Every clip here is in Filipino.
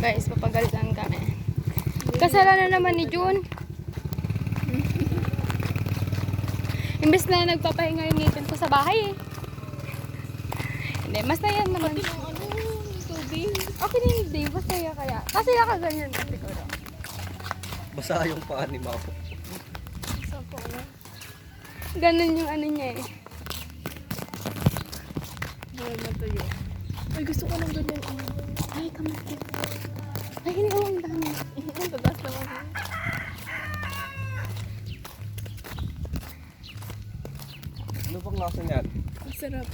guys, papagalitan kami. Kasalanan naman ni June. Imbes na nagpapahinga yung ngipin ko sa bahay eh. Hindi, masaya naman. Okay din, hindi. Masaya kaya. Masaya ka ganyan na siguro. Basa yung paa ni Mao. Ganun yung ano niya eh. Ay, gusto ko ng ganyan. Ay, kamakit. Ay, hindi ko ang dami. Ang tatas naman. Ano bang lasa niyan? Ang sarap.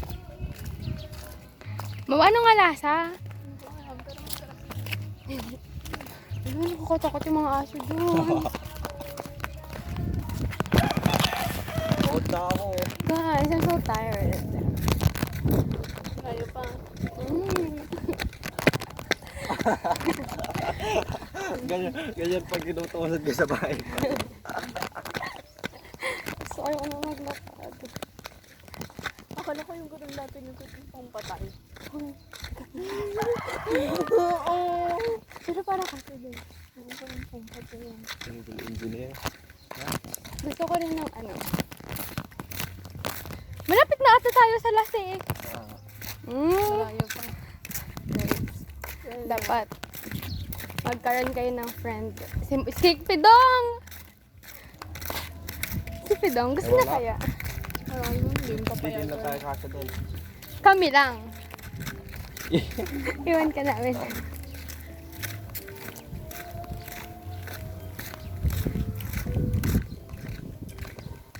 Ano nga lasa? Ano, nakakatakot yung mga aso doon. Pagod na ako. Guys, I'm so tired. Layo pa. Ganyan pag ginutusan ko sa bahay. Gusto ko yung maglakad. Akala ko yung ganun dati yung pang patay. Pero parang kasi din. Ano pa yung pang patay yan? Engineer. Gusto ko rin ng ano. Malapit na ata tayo sa Lasik. Layo pa. Dapat magkaroon kayo ng friend. Si Pidong! Si Pidong, gusto na kaya? Hindi pa pa Hindi yan. na tayo kasa doon. Kami lang. Iwan ka namin.